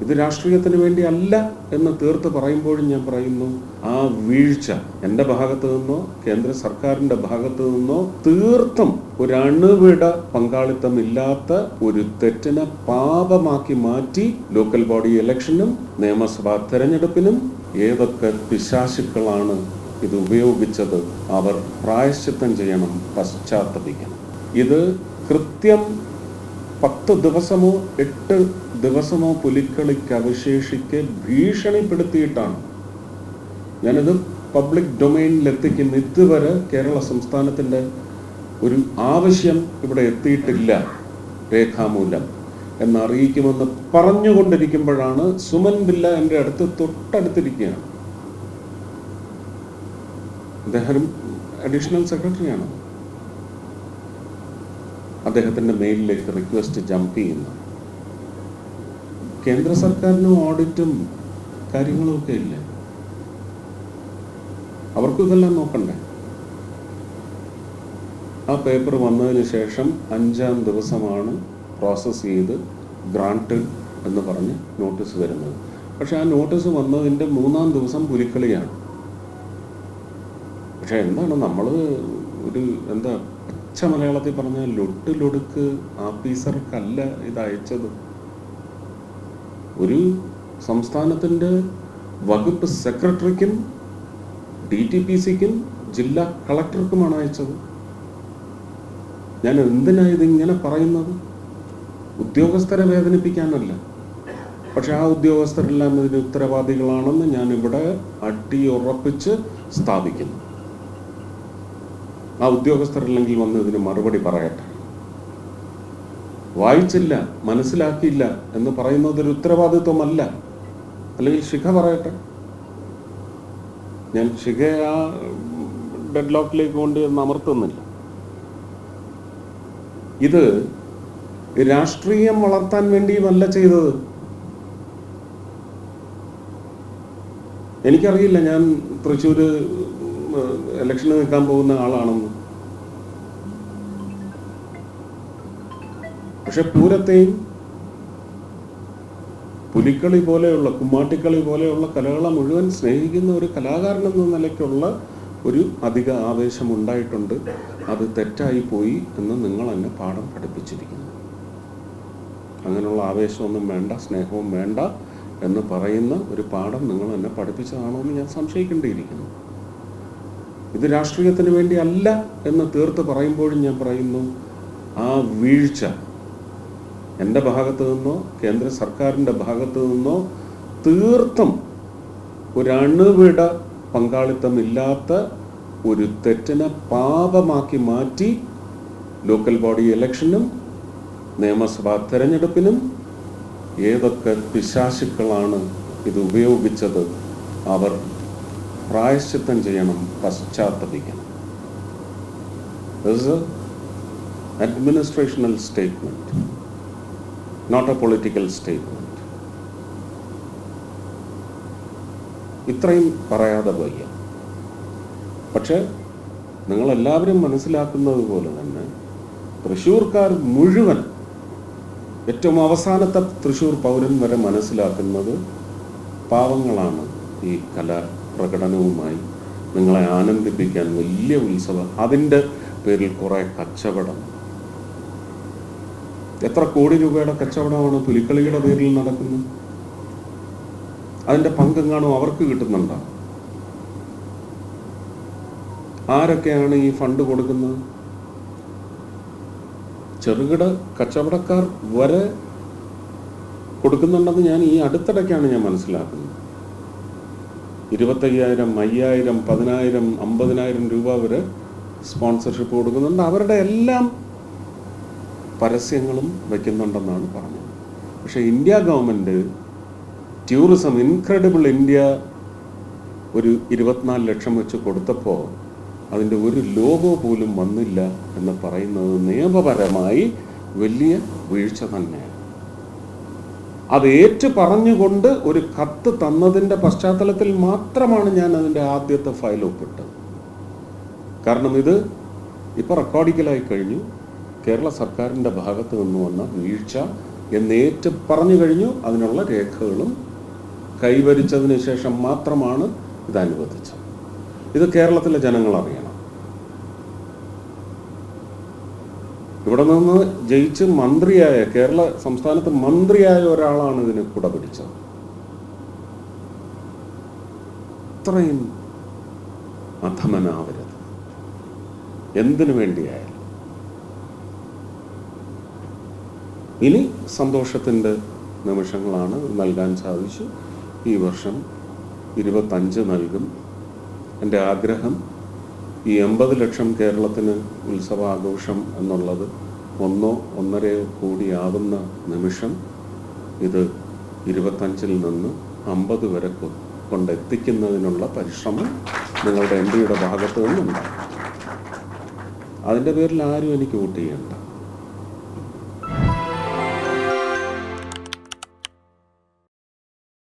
ഇത് രാഷ്ട്രീയത്തിന് വേണ്ടി അല്ല എന്ന് തീർത്ത് പറയുമ്പോഴും ഞാൻ പറയുന്നു, ആ വീഴ്ച എൻ്റെ ഭാഗത്തു നിന്നോ കേന്ദ്ര സർക്കാരിൻ്റെ ഭാഗത്തു നിന്നോ തീർത്തും ഒരണുവിട പങ്കാളിത്തമില്ലാത്ത ഒരു തെറ്റിനെ പാപമാക്കി മാറ്റി ലോക്കൽ ബോഡി ഇലക്ഷനും നിയമസഭാ തെരഞ്ഞെടുപ്പിനും ഏതൊക്കെ പിശാചുക്കളാണ് ഇത് ഉപയോഗിച്ചത് അവർ പ്രായശ്ചിത്തം ചെയ്യണം, പശ്ചാത്തപിക്കണം. ഇത് കൃത്യം 10 ദിവസമോ 8 ദിവസമോ പുലിക്കളിക്ക് അവശേഷിക്കെ ഭീഷണിപ്പെടുത്തിയിട്ടാണ് ഞാനിത് പബ്ലിക് ഡൊമൈനിലെത്തിക്കുന്ന. ഇതുവരെ കേരള സംസ്ഥാനത്തിൻ്റെ ഒരു ആവശ്യം ഇവിടെ എത്തിയിട്ടില്ല രേഖാമൂലം എന്നറിയിക്കുമെന്ന് പറഞ്ഞുകൊണ്ടിരിക്കുമ്പോഴാണ് സുമൻ പിള്ള എൻ്റെ അടുത്ത് തൊട്ടടുത്തിരിക്കുകയാണ്. അദ്ദേഹം അഡീഷണൽ സെക്രട്ടറിയാണ്. അദ്ദേഹത്തിൻ്റെ മെയിലിലേക്ക് റിക്വസ്റ്റ് ജമ്പ് ചെയ്യുന്നു. കേന്ദ്ര സർക്കാരിനും ഓഡിറ്റും കാര്യങ്ങളുമൊക്കെ ഇല്ലേ? അവർക്കും ഇതെല്ലാം നോക്കണ്ടേ? ആ പേപ്പർ വന്നതിന് ശേഷം 5-ാം ദിവസമാണ് പ്രോസസ്സ് ചെയ്ത് ഗ്രാൻറ്റഡ് എന്ന് പറഞ്ഞ് നോട്ടീസ് വരുന്നത്. പക്ഷെ ആ നോട്ടീസ് വന്നതിൻ്റെ 3-ാം ദിവസം പുലിക്കളിയാണ്. പക്ഷെ എന്താണ് നമ്മൾ ഒരു പച്ച മലയാളത്തിൽ പറഞ്ഞാൽ ലൊടുക്ക് ആഫീസർക്കല്ല ഇത് അയച്ചത്. ഒരു സംസ്ഥാനത്തിൻ്റെ വകുപ്പ് സെക്രട്ടറിക്കും DTPCക്കും ജില്ലാ കളക്ടർക്കുമാണ് അയച്ചത്. ഞാൻ എന്തിനാണ് ഇതിങ്ങനെ പറയുന്നത്? ഉദ്യോഗസ്ഥരെ വേദനിപ്പിക്കാനല്ല. പക്ഷെ ആ ഉദ്യോഗസ്ഥരെല്ലാം ഇതിന് ഉത്തരവാദികളാണെന്ന് ഞാനിവിടെ അടിയുറപ്പിച്ച് സ്ഥാപിക്കുന്നു. ആ ഉദ്യോഗസ്ഥരല്ലെങ്കിൽ വന്ന് ഇതിന് മറുപടി പറയട്ടെ. വായിച്ചില്ല, മനസ്സിലാക്കിയില്ല എന്ന് പറയുന്നത് ഒരു ഉത്തരവാദിത്വമല്ല. അല്ലെങ്കിൽ ശിഖ പറയട്ടെ. ഞാൻ ശിഖയെ ആ ഡെഡ് ലോക്കിലേക്ക് കൊണ്ട് അമർത്തുന്നില്ല. ഇത് രാഷ്ട്രീയം വളർത്താൻ വേണ്ടിയുമല്ല ചെയ്തത്. എനിക്കറിയില്ല ഞാൻ തൃശ്ശൂർ ഇലക്ഷന് നിൽക്കാൻ പോകുന്ന ആളാണെന്ന്. പക്ഷെ പൂരത്തെയും പുലിക്കളി പോലെയുള്ള കുമ്മാട്ടിക്കളി പോലെയുള്ള കലകളെ മുഴുവൻ സ്നേഹിക്കുന്ന ഒരു കലാകാരൻ എന്ന നിലയ്ക്കുള്ള ഒരു അധിക ആവേശം ഉണ്ടായിട്ടുണ്ട്. അത് തെറ്റായി പോയി എന്ന് നിങ്ങൾ എന്നെ പാഠം പഠിപ്പിച്ചിരിക്കുന്നു. അങ്ങനെയുള്ള ആവേശമൊന്നും വേണ്ട, സ്നേഹവും വേണ്ട എന്ന് പറയുന്ന ഒരു പാഠം നിങ്ങൾ എന്നെ പഠിപ്പിച്ചതാണോ എന്ന് ഞാൻ സംശയിക്കേണ്ടിയിരിക്കുന്നു. ഇത് രാഷ്ട്രീയത്തിന് വേണ്ടി അല്ല എന്ന് തീർത്ത് പറയുമ്പോഴും ഞാൻ പറയുന്നു, ആ വീഴ്ച എൻ്റെ ഭാഗത്തു നിന്നോ കേന്ദ്ര സർക്കാരിൻ്റെ ഭാഗത്തു നിന്നോ തീർത്തും ഒരണുവിട പങ്കാളിത്തമില്ലാത്ത ഒരു തെറ്റിനെ പാപമാക്കി മാറ്റി ലോക്കൽ ബോഡി ഇലക്ഷനും നിയമസഭാ തെരഞ്ഞെടുപ്പിനും ഏതൊക്കെ പിശാചുക്കളാണ് ഇത് ഉപയോഗിച്ചത് അവർ പ്രായശ്ചിത്തം ചെയ്യണം, പശ്ചാത്തപിക്കണം. This is an administrational statement, not a political statement. ഇത്രയും പറയാതെ വയ്യ. പക്ഷെ നിങ്ങളെല്ലാവരും മനസ്സിലാക്കുന്നത് പോലെ തന്നെ തൃശ്ശൂർക്കാർ മുഴുവൻ, ഏറ്റവും അവസാനത്തെ തൃശ്ശൂർ പൗരൻ വരെ മനസ്സിലാക്കുന്നത് പാവങ്ങളാണ് ഈ കലാപ്രകടനവുമായി നിങ്ങളെ ആനന്ദിപ്പിക്കാൻ വലിയ ഉത്സവം, അതിൻ്റെ പേരിൽ കുറേ കച്ചവടം. എത്ര കോടി രൂപയുടെ കച്ചവടമാണ് പുലിക്കളിയുടെ പേരിൽ നടക്കുന്നത്? അതിൻ്റെ പങ്കെങ്ങാണോ അവർക്ക് കിട്ടുന്നുണ്ടോ? ആരൊക്കെയാണ് ഈ ഫണ്ട് കൊടുക്കുന്നത്? ചെറുകിട കച്ചവടക്കാർ വരെ കൊടുക്കുന്നുണ്ടെന്ന് ഞാൻ ഈ അടുത്തിടയ്ക്കാണ് ഞാൻ മനസ്സിലാക്കുന്നത്. 25,000, 5,000, 10,000, 50,000 രൂപ വരെ സ്പോൺസർഷിപ്പ് കൊടുക്കുന്നുണ്ട്. അവരുടെ എല്ലാം പരസ്യങ്ങളും വയ്ക്കുന്നുണ്ടെന്നാണ് പറഞ്ഞത്. പക്ഷേ India government tourism incredible India ഒരു 24 ലക്ഷം വെച്ച് കൊടുത്തപ്പോൾ അതിൻ്റെ ഒരു ലോഗോ പോലും വന്നില്ല എന്ന് പറയുന്നത് നിയമപരമായി വലിയ വീഴ്ച തന്നെയാണ്. അത് ഏറ്റു പറഞ്ഞുകൊണ്ട് ഒരു കത്ത് തന്നതിൻ്റെ പശ്ചാത്തലത്തിൽ മാത്രമാണ് ഞാൻ അതിൻ്റെ ആദ്യത്തെ ഫയൽ ഒപ്പിട്ടത്. കാരണം ഇത് ഇപ്പോൾ റെക്കോർഡിക്കലായി കഴിഞ്ഞു. കേരള സർക്കാരിൻ്റെ ഭാഗത്ത് നിന്ന് വന്ന വീഴ്ച എന്നേറ്റ് പറഞ്ഞു കഴിഞ്ഞു. അതിനുള്ള രേഖകളും കൈവരിച്ചതിന് ശേഷം മാത്രമാണ് ഇത് അനുവദിച്ചത്. ഇത് കേരളത്തിലെ ജനങ്ങൾ അറിയണം. ഇവിടെ നിന്ന് ജയിച്ച് മന്ത്രിയായ, കേരള സംസ്ഥാനത്ത് മന്ത്രിയായ ഒരാളാണ് ഇതിന് കുട പിടിച്ചത്. അത്രയും അധമനാവരുത് എന്തിനു വേണ്ടിയായാലും. ഇനി സന്തോഷത്തിൻ്റെ നിമിഷങ്ങളാണ് നൽകാൻ സാധിച്ചു. ഈ വർഷം 25 നൽകും. എൻ്റെ ആഗ്രഹം ഈ 80 ലക്ഷം കേരളത്തിന് ഉത്സവാഘോഷം എന്നുള്ളത് 1-1.5 കോടിയാവുന്ന നിമിഷം ഇത് 25-ൽ നിന്ന് 50 വരെ കൊണ്ടെത്തിക്കുന്നതിനുള്ള പരിശ്രമം നിങ്ങളുടെ MP യുടെ ഭാഗത്തു നിന്നുണ്ടാകും. അതിൻ്റെ പേരിൽ ആരും എനിക്ക് വോട്ട് ചെയ്യണ്ട.